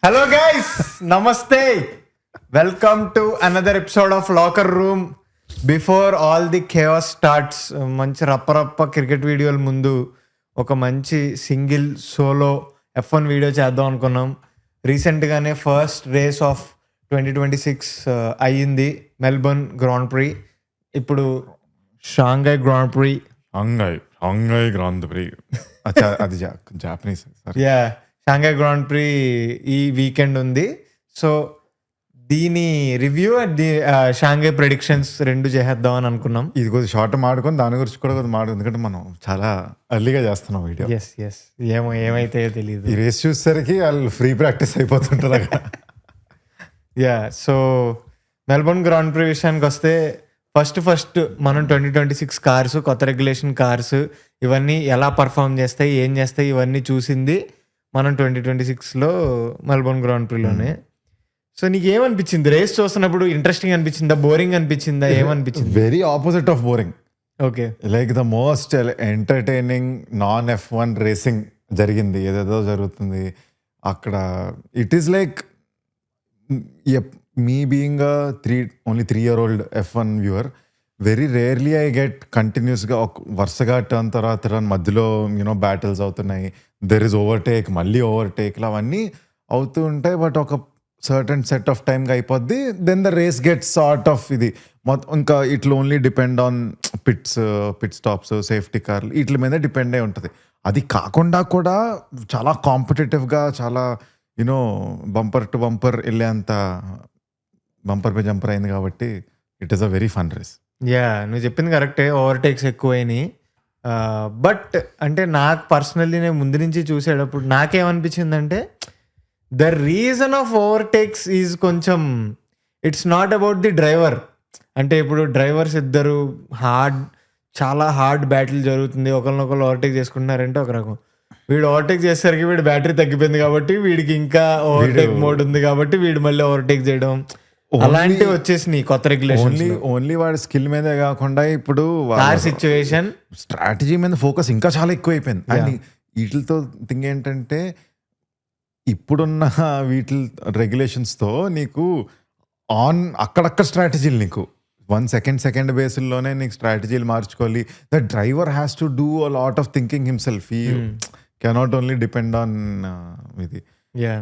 Hello guys, నమస్తే. Welcome to another episode of locker room. Before all the chaos starts, మంచి రప్ప cricket వీడియోల ముందు ఒక మంచి సింగిల్ సోలో F1 వీడియో చేద్దాం అనుకున్నాం. రీసెంట్గానే ఫస్ట్ రేస్ ఆఫ్ 2026 అయ్యింది, మెల్బర్న్ గ్రాండ్ ప్రీ. ఇప్పుడు Shanghai grand prix. Shanghai grand prix అది Japanese. Yeah, Shanghai grand prix ఈ వీకెండ్ ఉంది. సో దీని రివ్యూ షాంఘై ప్రెడిక్షన్స్ రెండు చేద్దాం అని అనుకున్నాం. ఇది కొద్దిగా షార్ట్ మాడుకొని దాని గురించి కూడా కొద్దిగా మాడు, ఎందుకంటే మనం చాలా ఎర్లీగా చేస్తున్నాం వీడియో. ఎస్ ఏమైతే తెలియదు. ఈ రేస్ చూసేసరికి వాళ్ళు ఫ్రీ ప్రాక్టీస్ అయిపోతుంటారు అక్కడ. Yeah, so Melbourne grand pre విషయానికి వస్తే ఫస్ట్ మనం 2026 కార్స్, కొత్త రెగ్యులేషన్ కార్స్ ఇవన్నీ ఎలా పర్ఫామ్ చేస్తాయి, ఏం చేస్తాయి, ఇవన్నీ చూసింది మనం 2026లో మెల్బోర్న్ గ్రాండ్ ప్రీలోనే. సో నీకు ఏమనిపించింది రేస్ చూస్తున్నప్పుడు? ఇంట్రెస్టింగ్ అనిపించిందా, బోరింగ్ అనిపించిందా, ఏమనిపించింది? Very opposite of boring. Okay, like the most entertaining non F1 racing జరిగింది. ఏదేదో జరుగుతుంది అక్కడ. It is like me being a only 3-year-old F1 viewer, very rarely I get continuousగా వరుసగా టర్న్ తర్వాత టర్న్ మధ్యలో బ్యాటిల్స్ అవుతున్నాయి. దెర్ ఇస్ ఓవర్టేక్, మళ్ళీ ఓవర్టేక్లు అవన్నీ అవుతూ ఉంటాయి. బట్ ఒక సర్టన్ సెట్ ఆఫ్ టైంగా అయిపోద్ది. Then the race gets sort of ఇది మొత్తం ఇంకా ఇట్లా only depend on pit stops, safety కార్లు వీటి మీద డిపెండ్ అయి ఉంటుంది. అది కాకుండా కూడా చాలా కాంపిటేటివ్గా, చాలా బంపర్ టు బంపర్ వెళ్ళేంత బంపర్ పై జంపర్ అయింది కాబట్టి it is a very fun race. Yeah, నువ్వు చెప్పింది కరెక్టే, ఓవర్టేక్స్ ఎక్కువైనాయి. బట్ అంటే నాకు పర్సనల్లీ నేను ముందు నుంచి చూసేటప్పుడు నాకేమనిపించిందంటే the reason of overtakes is కొంచెం it's not about the driver. అంటే ఇప్పుడు డ్రైవర్స్ ఇద్దరు చాలా హార్డ్ బ్యాటిల్ జరుగుతుంది, ఒకరినొకరు ఓవర్టేక్ చేసుకుంటున్నారంటే ఒక రకం. వీడు ఓవర్టేక్ చేసేసరికి వీడి బ్యాటరీ తగ్గిపోయింది కాబట్టి వీడికి ఇంకా ఓవర్టేక్ మోడ్ ఉంది కాబట్టి వీడు మళ్ళీ ఓవర్టేక్ చేయడం అలాంటివి వచ్చేసినాయి కొత్త రెగ్యులేషన్. ఓన్లీ వాడి స్కిల్ మీదే కాకుండా ఇప్పుడు సిచ్యువేషన్, స్ట్రాటజీ మీద ఫోకస్ ఇంకా చాలా ఎక్కువ అయిపోయింది. అండ్ వీటితో థింగ్ ఏంటంటే ఇప్పుడున్న వీటి రెగ్యులేషన్స్తో నీకు అక్కడక్కడ స్ట్రాటజీలు నీకు 1 సెకండ్ బేస్లోనే నీకు స్ట్రాటజీలు మార్చుకోవాలి. The driver has to do a lot of thinking himself. ఈ కెనాట్ ఓన్లీ డిపెండ్ ఆన్ ఇది.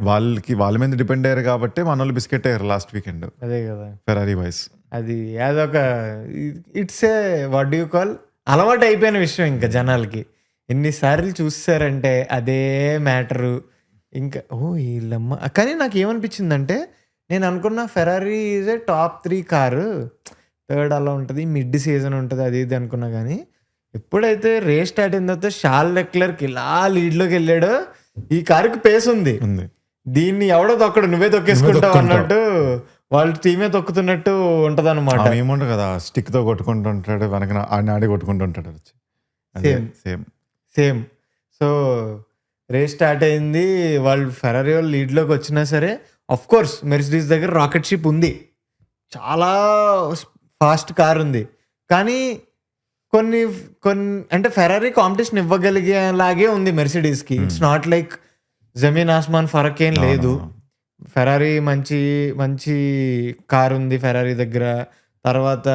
వాళ్ళ మీద డిపెండ్ అయ్యారు కాబట్టి మన వాళ్ళు బిస్కెట్ అయ్యారు లాస్ట్ వీకెండ్. అదే కదా ఫెరారీ బాయ్స్. అది అదొక it's a what do you call అలవాటు అయిపోయిన విషయం ఇంకా జనాలకి. ఎన్నిసార్లు చూసారంటే అదే మ్యాటరు. ఇంకా వీళ్ళమ్మ. కానీ నాకు ఏమనిపించిందంటే నేను అనుకున్న Ferrari is a top 3 car, third అలా ఉంటుంది, మిడ్ సీజన్ ఉంటుంది, అది ఇది అనుకున్నా. కానీ ఎప్పుడైతే రేస్ స్టార్ట్ అయిన తర్వాత షార్ల్ లెక్లర్క్ ఇలా లీడ్లోకి వెళ్ళాడో ఈ కారుకి పేస్ ఉంది, దీన్ని ఎవడో తొక్కడు, నువ్వే తొక్కేసుకుంటావు అన్నట్టు వాళ్ళ టీమే తొక్కుతున్నట్టు ఉంటది అనమాట. ఏముంటారు కదా, స్టిక్ తో కొట్టుకుంటుంటాడు, వెనక ఆడి కొట్టుకుంటుంటాడు. సేమ్. సో రేస్ స్టార్ట్ అయింది, వాళ్ళు ఫెరారీ వాళ్ళు లీడ్లోకి వచ్చినా సరే అఫ్ కోర్స్ మెర్సిడీస్ దగ్గర రాకెట్ షిప్ ఉంది, చాలా ఫాస్ట్ కార్ ఉంది. కానీ కొన్ని అంటే ఫెరారీ కాంపిటీషన్ ఇవ్వగలిగేలాగే ఉంది మెర్సిడీస్కి. ఇట్స్ నాట్ లైక్ జమీన్ ఆస్మాన్ ఫరక్ ఏం లేదు. ఫెరారీ మంచి కార్ ఉంది ఫెరారీ దగ్గర. తర్వాత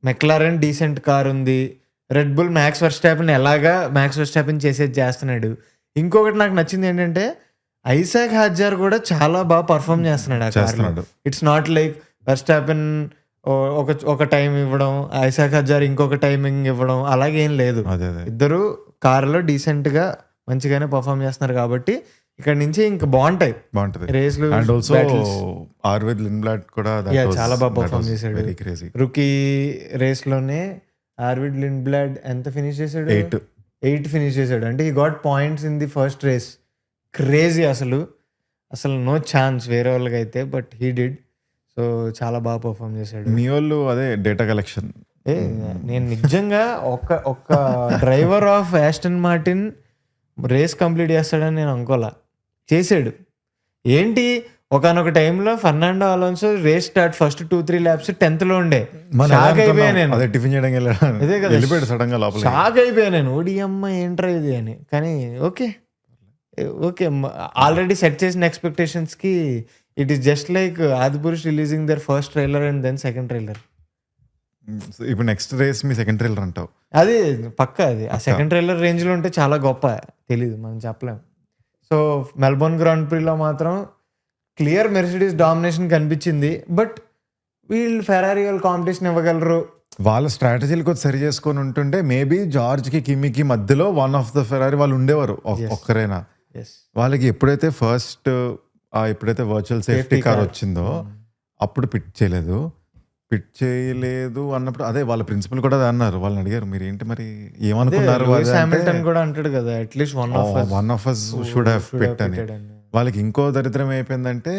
మెక్లారెన్ డీసెంట్ కార్ ఉంది. రెడ్ బుల్ మ్యాక్స్ వెర్స్టాపెన్ చేస్తున్నాడు. ఇంకొకటి నాకు నచ్చింది ఏంటంటే ఐసాక్ హాజర్ కూడా చాలా బాగా పర్ఫామ్ చేస్తున్నాడు ఆ కార్లో. ఇట్స్ నాట్ లైక్ వెర్స్టాపెన్ ఒక టైం ఇవ్వడం, ఐసాక్ హాజర్ ఇంకొక టైమింగ్ ఇవ్వడం, అలాగేం లేదు. ఇద్దరు కారులో డీసెంట్ గా మంచిగానే పర్ఫామ్ చేస్తున్నారు కాబట్టి ఇక్కడ నుంచి ఇంకా బాగుంటది రేస్లు. ఆర్విడ్ లిండ్బ్లాడ్ కూడా చాలా బాగా పర్ఫామ్ చేశాడు. రుకీ రేస్ లోనే ఆర్విడ్ లిండ్బ్లాడ్ ఎంత ఫినిష్ చేశాడు? 8 ఫినిష్ చేశాడు. అంటే ఈ got points in the first race. Crazy అసలు నో ఛాన్స్ వేరే వాళ్ళకి అయితే, బట్ హీ డిడ్. సో చాలా బాగా పర్ఫామ్ చేశాడు. మీ వాళ్ళు అదే డేటా కలెక్షన్. నేను నిజంగా ఒక driver of Aston Martin race complete చేస్తాడని నేను అనుకోలే, చేశాడు. ఏంటి ఒకనొక టైంలో Fernando Alonso race start first 2-3 laps 10th లో ఉండే. షాక్ అయిపోయా నేను. షాక్ అయిపోయా నేను, ఓడి అమ్మ ఏంట్రా ఇది అని. కానీ ఓకే, ఓకే. ఆల్రెడీ సెట్ చేసిన ఎక్స్‌పెక్టేషన్స్‌కి it is just like 'Adipurush' releasing their first trailer and then second trailer. So ఇప్పుడు నెక్స్ట్ రేస్ మీ సెకండ్ ట్రైలర్ అంటావు. అది పక్కా అది. ఆ సెకండ్ ట్రైలర్ రేంజ్‌లో ఉంటే చాలా గొప్ప. తెలీదు మనం చెప్పలేం. సో మెల్బోర్న్ గ్రాండ్ ప్రీలో మాత్రం క్లియర్ మెర్సిడీస్ డామినేషన్ కనిపించింది. బట్ వీళ్ళు ఫెరారీ వాళ్ళు కాంపిటీషన్ ఇవ్వగలరు. వాళ్ళ స్ట్రాటజీలు కొంచెం సరి చేసుకొని ఉంటుంటే మేబీ జార్జ్కి కిమ్మికి మధ్యలో వన్ ఆఫ్ ద ఫెరారీ వాళ్ళు ఉండేవారు ఒక్కరైనా. యెస్. వాళ్ళకి ఎప్పుడైతే ఫస్ట్ ఎప్పుడైతే వర్చువల్ సేఫ్టీ కార్ వచ్చిందో అప్పుడు పిట్ చేయలేదు అన్నప్పుడు అదే వాళ్ళ ప్రిన్సిపల్ కూడా అదే అన్నారు. వాళ్ళని అడిగారు మీరు ఏంటి మరి ఏమనుకున్నారు, లూయిస్ హామిల్టన్ కూడా అంటాడు కదా, at least one of us should have pit అని. వాళ్ళకి ఇంకో దరిద్రం అయిపోయిందంటే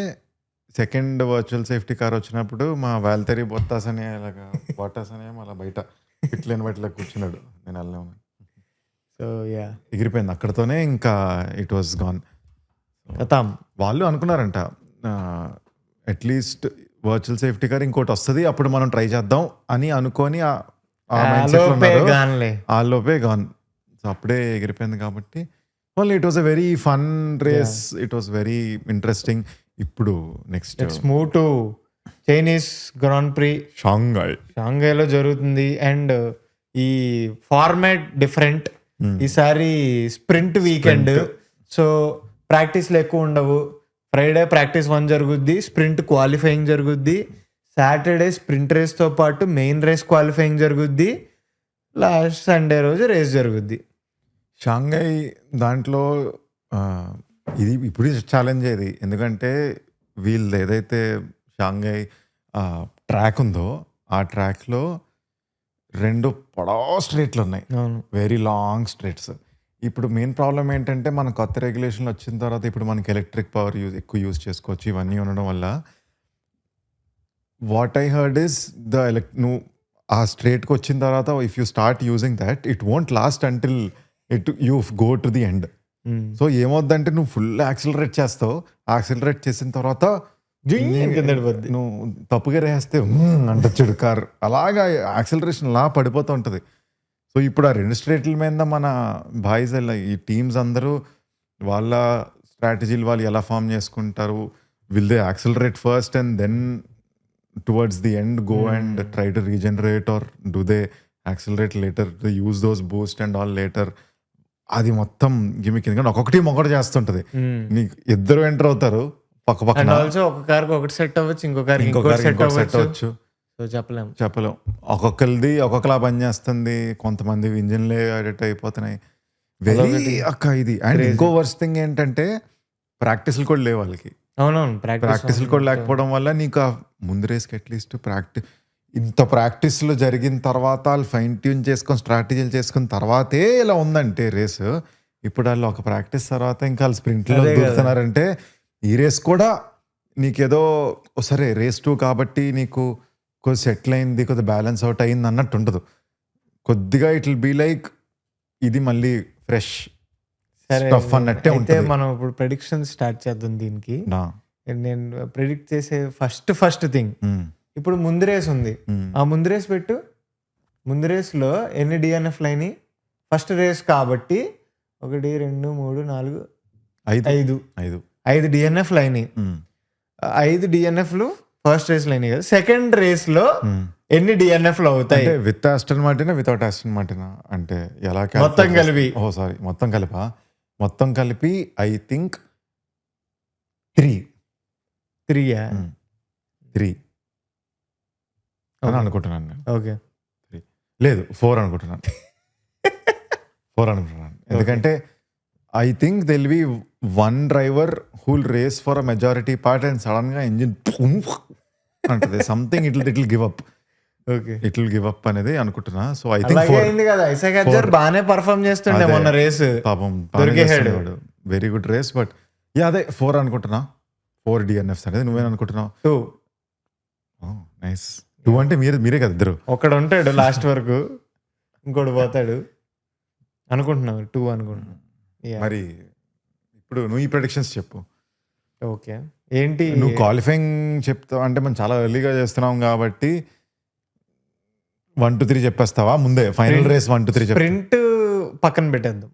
సెకండ్ వర్చువల్ సేఫ్టీ కార్ వచ్చినప్పుడు మా వాల్టరీ బొత్తాస్ అని అలాగా బొట్టాస్ అని అలా బయట పిట్లేని బయట కూర్చున్నాడు. నేను వెళ్ళాను. సో యా ఎగిరిపోయింది అక్కడతోనే. ఇంకా ఇట్ వాస్ గాన్. కథం. వాళ్ళు అనుకున్నారంట అట్లీస్ట్ వర్చువల్ సేఫ్టీ కార్ ఇంకోటి వస్తుంది అప్పుడు మనం ట్రై చేద్దాం అని అనుకొని ఆ లోపే గాన్. సో అప్పుడే ఎగిరిపోయింది కాబట్టి వాళ్ళు it was a very fun race. It was very interesting. ఇప్పుడు next move to Chinese grand prix షాంఘైలో జరుగుతుంది. అండ్ ఈ ఫార్మాట్ డిఫరెంట్. ఈసారి స్ప్రింట్ వీకెండ్. సో ప్రాక్టీస్లు ఎక్కువ ఉండవు. ఫ్రైడే ప్రాక్టీస్ 1 జరుగుద్ది, స్ప్రింట్ క్వాలిఫైయింగ్ జరుగుద్ది. సాటర్డే స్ప్రింట్ రేస్తో పాటు మెయిన్ రేస్ క్వాలిఫైయింగ్ జరుగుద్ది. లాస్ట్ సండే రోజు రేస్ జరుగుద్ది. షాంఘై దాంట్లో ఇది ఇప్పుడు ఛాలెంజ్ ఇది. ఎందుకంటే వీళ్ళు ఏదైతే షాంఘై ట్రాక్ ఉందో ఆ ట్రాక్లో 2 పొడవు స్ట్రేట్లు ఉన్నాయి, వెరీ లాంగ్ స్ట్రేట్స్. ఇప్పుడు మెయిన్ ప్రాబ్లం ఏంటంటే మన కొత్త రెగ్యులేషన్ వచ్చిన తర్వాత ఇప్పుడు మనకి ఎలక్ట్రిక్ పవర్ ఎక్కువ యూజ్ చేసుకోవచ్చు. ఇవన్నీ ఉండడం వల్ల వాట్ ఐ హర్డ్ ఇస్ నువ్వు ఆ స్ట్రేట్కి వచ్చిన తర్వాత if you start using that it won't last until you go to the end. So ఏమవుద్దంటే నువ్వు ఫుల్ యాక్సిలరేట్ చేస్తావు. యాక్సిలరేట్ చేసిన తర్వాత నువ్వు తప్పుగా రేస్తే అంటచ్చుడు కార్ అలాగా యాక్సిలరేషన్ లా పడిపోతూ ఉంటుంది. సో ఇప్పుడు ఆ 2 స్ట్రేట్ల మీద మన బాయ్స్ ఈ టీమ్స్ అందరూ వాళ్ళ స్ట్రాటజీలు వాళ్ళు ఎలా ఫామ్ చేసుకుంటారు. Will they accelerate first and then towards the end go and try to regenerate or do they accelerate later to use those boost and all later. అది మొత్తం గిమిక్. ఎందుకంటే ఒక్కొక్కటి మొక్కటి చేస్తుంటది. నీకు ఇద్దరు ఎంటర్ అవుతారు పక్క పక్కన. ఒక కార్ ఒకటి సెట్ అవ్వచ్చు, ఇంకో సెట్ అవ్వచ్చు. చెప్పలేం. ఒక్కొక్కరిది ఒక్కొక్కలా పని చేస్తుంది. కొంతమంది ఇంజిన్లే అడిట్ అయిపోతున్నాయి. వెరీ ఇది. అండ్ ఇంకో వర్స్ట్ థింగ్ ఏంటంటే ప్రాక్టీస్లు కూడా లేవు వాళ్ళకి. అవునవును, ప్రాక్టీస్లు కూడా లేకపోవడం వల్ల నీకు ముందు రేస్కి అట్లీస్ట్ ఇంత ప్రాక్టీస్లు జరిగిన తర్వాత వాళ్ళు ఫైన్ ట్యూన్ చేసుకొని స్ట్రాటజీలు చేసుకున్న తర్వాతే ఇలా ఉందంటే రేసు. ఇప్పుడు వాళ్ళు ఒక ప్రాక్టీస్ తర్వాత ఇంకా వాళ్ళు స్ప్రింట్లో దూరుతున్నారంటే ఈ రేస్ కూడా నీకేదో సరే రేస్ 2 కాబట్టి నీకు కొద్ది సెటిల్ అయింది, కొద్ది బ్యాలెన్స్ అవుట్ అయింది అన్నట్టు ఉండదు. కొద్దిగా ఇట్ విల్ బీ లైక్ ఇది మళ్ళీ ఫ్రెష్ స్టఫ్ అన్నట్టే ఉంటుంది. మనం ఇప్పుడు ప్రెడిక్షన్ స్టార్ట్ చేద్దాం దీనికి. నేను ప్రెడిక్ట్ చేసే ఫస్ట్ థింగ్, ఇప్పుడు ముందు రేస్ ఉంది, ఆ ముందు రేస్ పెట్టు. ముందు రేస్లో ఎన్ని డిఎన్ఎఫ్లు అయినాయి? ఫస్ట్ రేస్ కాబట్టి 1 2 3 4 5 డిఎన్ఎఫ్లు అయినాయి. 5 డిఎన్ఎఫ్లు ఫస్ట్ రేస్ లో అయినాయి కదా. సెకండ్ రేస్ లో ఎన్ని డిఎన్ఎఫ్లు అవుతాయి? విత్ ఆస్టన్ మార్టినా వితౌట్ ఆస్టన్ మార్టినా అంటే ఎలా మొత్తం కలిపి? మొత్తం కలిపి ఐ థింక్ 3 అని అనుకుంటున్నాను నేను. ఓకే, లేదు 4 అనుకుంటున్నాను. ఎందుకంటే I think they'll be 1 driver who will race for a majority part and sudden గా ఇంజిన్ అంటది something it will give up. Okay, it will give up అనేది అనుకుంటున్నా. సో ఐ థింక్ 4 అయింది కదా. ఐసాక్ హెడ్జర్ బాగానే పర్ఫార్మ్ చేస్తుండే మొన్న రేస్, పాపం వెరీ గుడ్ రేస్. బట్ అదే 4 అనుకుంటున్నా. 4 DNFs అనేది. నువ్వేం అనుకుంటున్నావు? 2. నైస్. 2 అంటే మీరే కదా ఇద్దరు. ఒకడు ఉంటాడు లాస్ట్ వరకు, ఇంకోటి పోతాడు అనుకుంటున్నావు. 2 అనుకుంటున్నావు. మరి ఇప్పుడు నువ్వు ఈ ప్రెడిక్షన్స్ చెప్పు. ఓకే, ఏంటి నువ్వు క్వాలిఫైయింగ్ చెప్తావు అంటే మనం చాలా ఎర్లీగా చేస్తున్నాం కాబట్టి 1 2 3 చెప్పేస్తావా ముందే? ఫైనల్ రేస్ 1 2 3 స్ప్రింట్ పక్కన పెట్టేద్దాం.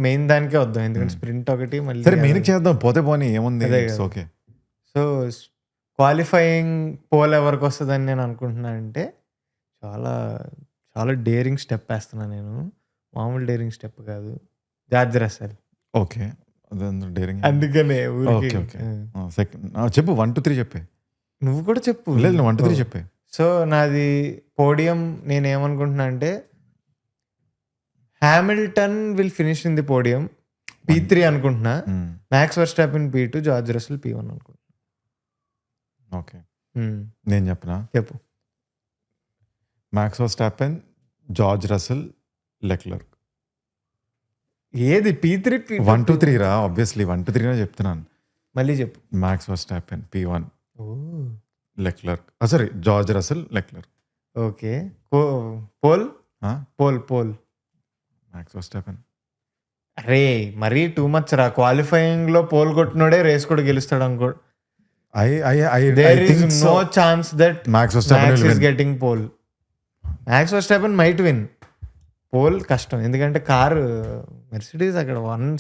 మెయిన్ దానికే వద్దాం. ఎందుకంటే స్ప్రింట్ ఒకటి మళ్ళీ సరే మెయిన్కి చేద్దాం, పోతే పోనీ ఏముంది, అదే ఇట్స్ కదా. ఓకే. సో క్వాలిఫైయింగ్ పోల్ ఎవరికి వస్తుందని నేను అనుకుంటున్నాను అంటే చాలా చాలా డేరింగ్ స్టెప్ వేస్తున్నా నేను. మామూలు డేరింగ్ స్టెప్ కాదు, జార్జ్ రసెల్. ఓకే, అదంతా డేరింగ్. అందుకనే ఊరికి ఓకే ఓకే సెకండ్ చెప్పు, 1 2 3 చెప్పే. నువ్వు కూడా చెప్పు. లేదు, 1 2 3 చెప్పే. సో నాది పోడియం నేను ఏమనుకుంటున్నా అంటే Hamilton will finish in the podium P3 అనుకుంటున్నా, max వర్స్టాపెన్ P2, George Russell P1 అనుకుంటున్నా. ఓకే, నేను చెప్పనా? చెప్పు. Max Verstappen, George Russell, Leclerc. ఏది P3 1 2 3 రా, ఆబ్వియస్లీ 1 2 3 చెప్తున్నాను. మళ్ళీ చెప్పు. మ్యాక్స్ వర్స్టాపెన్ P1, ఓ Leclerc sorry George Russell, Leclerc. Okay. Pole pole pole Max Verstappen. అరే మరీ టూ మచ్ రా. క్వాలిఫైయింగ్ లో పోల్ కొట్టినోడే రేస్ కూడా గెలుస్తాడు అనుకో. There is no chance that Max Verstappen Max is getting pole. Max Verstappen might win. Pole కష్టం, ఎందుకంటే కారు మెర్సిడీస్ అక్కడ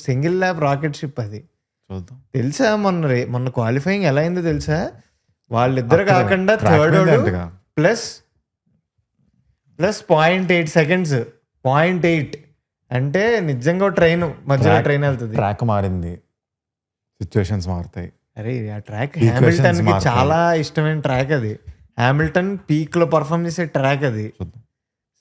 సింగిల్ ల్యాప్ రాకెట్ షిప్ అది. చూద్దాం. తెలుసా మొన్న క్వాలిఫైయింగ్ ఎలా అయిందో తెలుసా? వాళ్ళిద్దరు అక్కడ కాకుండా track థర్డ్ మీద అంటగా. Plus 0.8 seconds. 0.8 అంటే నిజంగా ట్రైన్ మధ్యలో ట్రైన్ వెళ్తుంది. ట్రాక్ మారింది, సిచ్యువేషన్స్ మారుతాయి. అరే ఆ ట్రాక్ Equations హ్యామిల్టన్ కి మారుతాయి. చాలా ఇష్టమైన ట్రాక్ అది. హ్యామిల్టన్ పీక్ లో పర్ఫామ్ చేసే ట్రాక్ అది. చూద్దాం.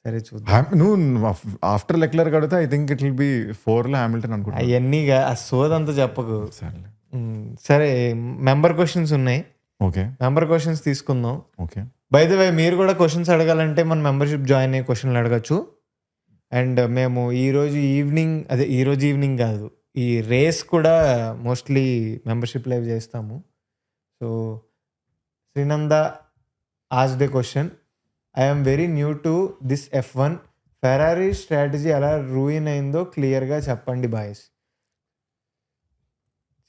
సరే చూద్దాం. నువ్వు ఆఫ్టర్ లెక్లర్ కడితే I think it will be 4 లో హ్యామిల్టన్ అనుకుంటా. అవన్నీ ఆ సోదంతా చెప్పకు. సరేలే. సరే మెంబర్ క్వశ్చన్స్ ఉన్నాయి, ఓకే మెంబర్ క్వశ్చన్స్ తీసుకుందాం. ఓకే. బై ద వే మీరు కూడా క్వశ్చన్స్ అడగాలంటే మన మెంబర్షిప్ జాయిన్ అయ్యే క్వశ్చన్లు అడగచ్చు. అండ్ మేము ఈరోజు ఈవినింగ్ కాదు, ఈ రేస్ కూడా మోస్ట్లీ మెంబర్షిప్ లైవ్ చేస్తాము. So Srinanda asked a question, I am very new to this F1, Ferrari strategy ఎలా రూయిన్ అయిందో క్లియర్గా చెప్పండి బాయ్స్.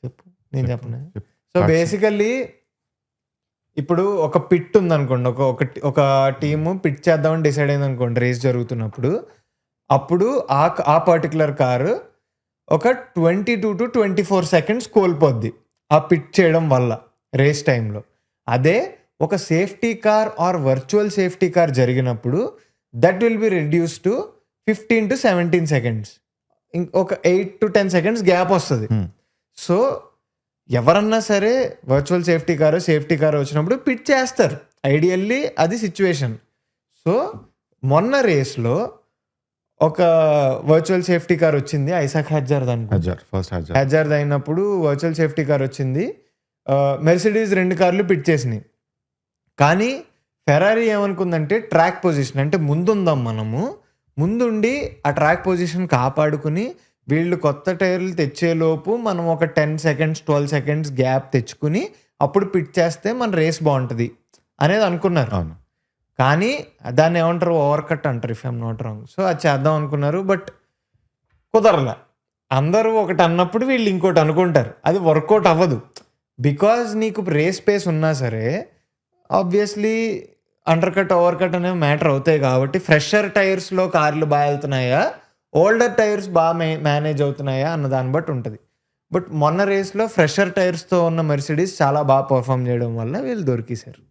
చెప్పు, నేను చెప్పనా? సో బేసికల్లీ ఇప్పుడు ఒక పిట్ ఉందనుకోండి, ఒక టీము పిట్ చేద్దామని డిసైడ్ అయింది అనుకోండి రేస్ జరుగుతున్నప్పుడు. అప్పుడు ఆ పర్టికులర్ కారు ఒక 22 to 24 సెకండ్స్ కోల్పోద్ది ఆ పిట్ చేయడం వల్ల రేస్ టైంలో. అదే ఒక safety car are virtual safety car జరిగినప్పుడు that will be reduce to 15 to 17 seconds. ఒక 8 to 10 సెకండ్స్ గ్యాప్ వస్తుంది. సో ఎవరన్నా సరే వర్చువల్ సేఫ్టీ కార్ వచ్చినప్పుడు పిట్ చేస్తారు ఐడియల్లీ, అది సిచ్యువేషన్. సో మొన్న రేస్లో ఒక వర్చువల్ సేఫ్టీ కార్ వచ్చింది, ఐసాక్ హజార్డ్ హజార్డ్ అయినప్పుడు వర్చువల్ సేఫ్టీ కార్ వచ్చింది. మెర్సిడీస్ 2 కార్లు పిట్ చేసినాయి. కానీ ఫెరారీ ఏమనుకుందంటే ట్రాక్ పొజిషన్ అంటే ముందుందాం, మనము ముందుండి ఆ ట్రాక్ పొజిషన్ కాపాడుకుని వీళ్ళు కొత్త టైర్లు తెచ్చేలోపు మనం ఒక 10 సెకండ్స్ 12 సెకండ్స్ గ్యాప్ తెచ్చుకుని అప్పుడు పిట్ చేస్తే మన రేస్ బాగుంటుంది అనేది అనుకున్నారు. అవును. కానీ దాన్ని ఏమంటారు, ఓవర్ కట్ అంటారు if I'm not wrong. So అది చేద్దాం అనుకున్నారు, బట్ కుదరలే. అందరూ ఒకటి అన్నప్పుడు వీళ్ళు ఇంకోటి అనుకుంటారు, అది వర్కౌట్ అవ్వదు. బికాజ్ నీకు రేస్ పేస్ ఉన్నా సరే obviously under cut over cut అనేవి మ్యాటర్ అవుతాయి. కాబట్టి ఫ్రెషర్ టైర్స్లో కార్లు బాగా వెళ్తున్నాయా, ఓల్డర్ టైర్స్ బాగా మేనేజ్ అవుతున్నాయా అన్న దాన్ని బట్టి ఉంటుంది. బట్ మొన్న రేస్లో ఫ్రెషర్ టైర్స్తో ఉన్న మెర్సిడీస్ చాలా బాగా పర్ఫామ్ చేయడం వల్ల వీళ్ళు దొరికేశారు.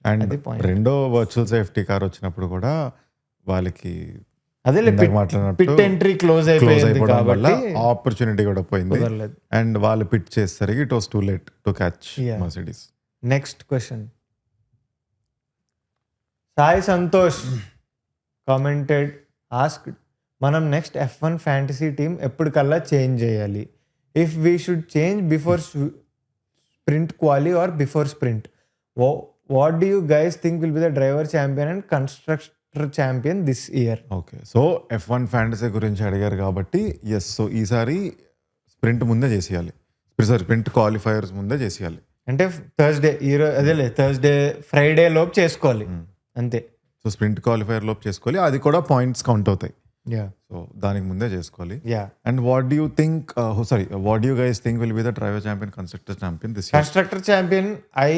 అండ్ రెండో వర్చువల్ సేఫ్టీ కార్ వచ్చినప్పుడు కూడా వాళ్ళకి అదే పిట్ ఎంట్రీ క్లోజ్ అయిపోయింది కాబట్టి ఆపర్చునిటీ కూడా పోయింది. అండ్ వాళ్ళు పిట్ చేస్తారు, it was too late to catch Mercedes. Next question, Sai Santosh commented asked, మనం నెక్స్ట్ F1 ఫ్యాంటసీ టీమ్ ఎప్పటికల్లా చేంజ్ చేయాలి? If we should change before sprint quali or before sprint, what do you guys think will be the driver champion and constructor champion this year? Okay, so F1 fantasy గురించి అడిగారు కాబట్టి yes, so ఈసారి sprint ముందే చేసేయాలి, sprint qualifiers ముందే చేసేయాలి. అంటే Thursday Friday లోపు చేసుకోవాలి అంతే. సో స్ప్రింట్ క్వాలిఫైయర్ లోపు చేసుకోవాలి, అది కూడా పాయింట్స్ కౌంట్ అవుతాయి. సో దానికి ముందే చేసుకోవాలి. And what do you think, what do you guys think will be the driver champion, constructor champion this year? Constructor champion I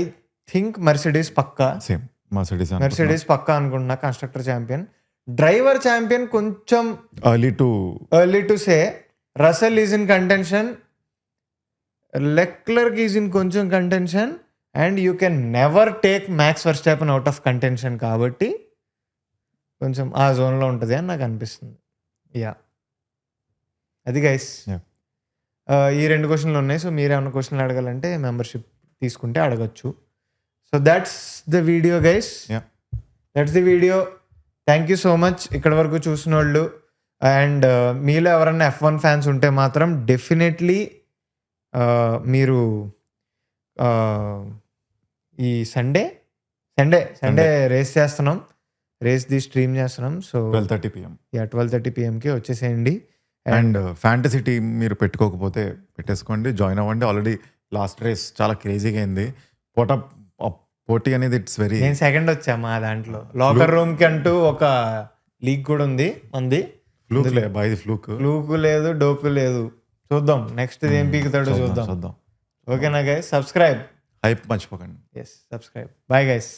think Mercedes పక్కా, సేమ్ మెర్సిడీస్ పక్కా అనుకుంటున్నా కన్స్ట్రక్టర్ ఛాంపియన్. డ్రైవర్ ఛాంపియన్ కొంచెం early to say. Russell is in contention, Leclerc is in కొంచెం contention, and you can never take Max Verstappen out of contention. కాబట్టి కొంచెం ఆ జోన్లో ఉంటుంది అని నాకు అనిపిస్తుంది. యా, అది గైస్. Yeah. ఈ 2 క్వశ్చన్లు ఉన్నాయి. సో మీరు ఏమైనా క్వశ్చన్లు అడగాలంటే మెంబర్షిప్ తీసుకుంటే అడగచ్చు. So that's the video guys. That's the video. Thank you so much ఇక్కడ వరకు చూసిన వాళ్ళు. అండ్ మీలో ఎవరన్నా F1 ఫ్యాన్స్ ఉంటే మాత్రం డెఫినెట్లీ మీరు ఈ సండే రేస్ చేస్తున్నాం, రేస్ది స్ట్రీమ్ చేస్తున్నాం. So 12:30 PM. 12:30 PMకి వచ్చేసేయండి. అండ్ ఫ్యాంటసీ టీమ్ మీరు పెట్టుకోకపోతే పెట్టేసుకోండి, జాయిన్ అవ్వండి. ఆల్రెడీ లాస్ట్ రేస్ చాలా క్రేజీగా అయింది. పోటీ అనేది ఇట్స్ వెరీ. నేను సెకండ్ వచ్చా మా దాంట్లో. లాకర్ రూమ్కి అంటూ ఒక లీగ్ కూడా ఉంది మంది. ఫ్లూక్ లేదు, డోకు లేదు. చూద్దాం నెక్స్ట్ ఏం పీకుతాడో చూద్దాం. ఓకేనా గైస్? సబ్స్క్రైబ్. హైప్ మర్చిపోకండి. సబ్స్క్రైబ్. Bye guys.